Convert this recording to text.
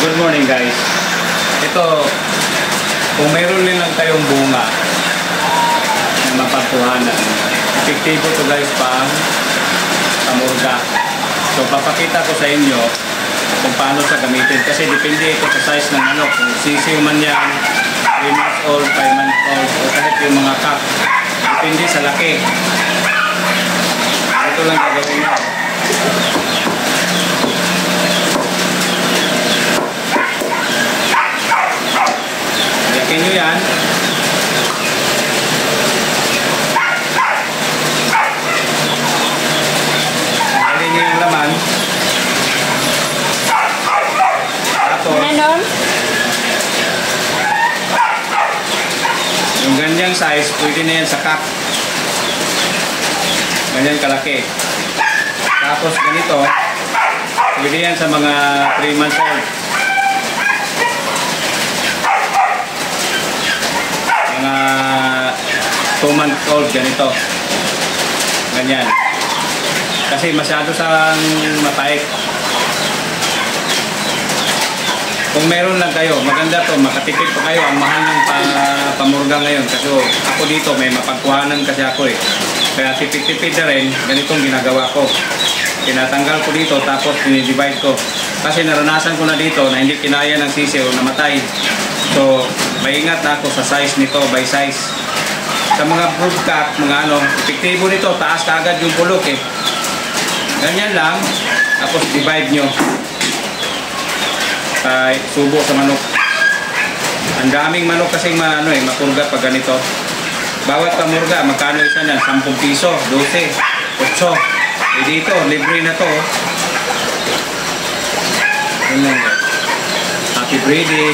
Good morning guys. Ito, kung mayroon din lang kayong bunga na mapagkuhanan, epektibo to guys pang pamurga. So papakita ko sa inyo kung paano sa gamitin. Kasi depende ito sa size ng ano. Kung sisiw man yan, 3 months old, 5 months old, o kahit yung mga cock. Depende sa laki. Ito lang gagawin nyo. Yakin nyo yan. Tanggalin nyo yung laman. Tapos, yung ganyang size, pwede na yan sa cock. Ganyan kalaki. Tapos ganito, pwede yan sa mga 3 months old. Mga 2 months old, ganito. Ganyan. Kasi masyado sang mataik. Kung meron lang kayo, maganda to, makatipid pa kayo. Ang mahal ng pamurga ngayon. Kasi ako dito, may mapagkuhanan kasi ako eh. Kaya tipid-tipid na rin, ganitong ginagawa ko. Tinatanggal ko dito, tapos dinidivide ko. Kasi naranasan ko na dito na hindi kinaya ng sisiw, namatay. So, maingat na ako sa size nito, by size. Sa mga broodcock, mga ano, epektibo nito, taas kaagad yung bulok eh. Ganyan lang, tapos divide nyo. Subo sa manok. Ang daming manok kasing ano eh, mapurga pag ganito. Bawat pamurga, magkano isa niyan? 10 piso, 12, 8. Eh dito, libre na to. Ganyan guys. Happy birthday.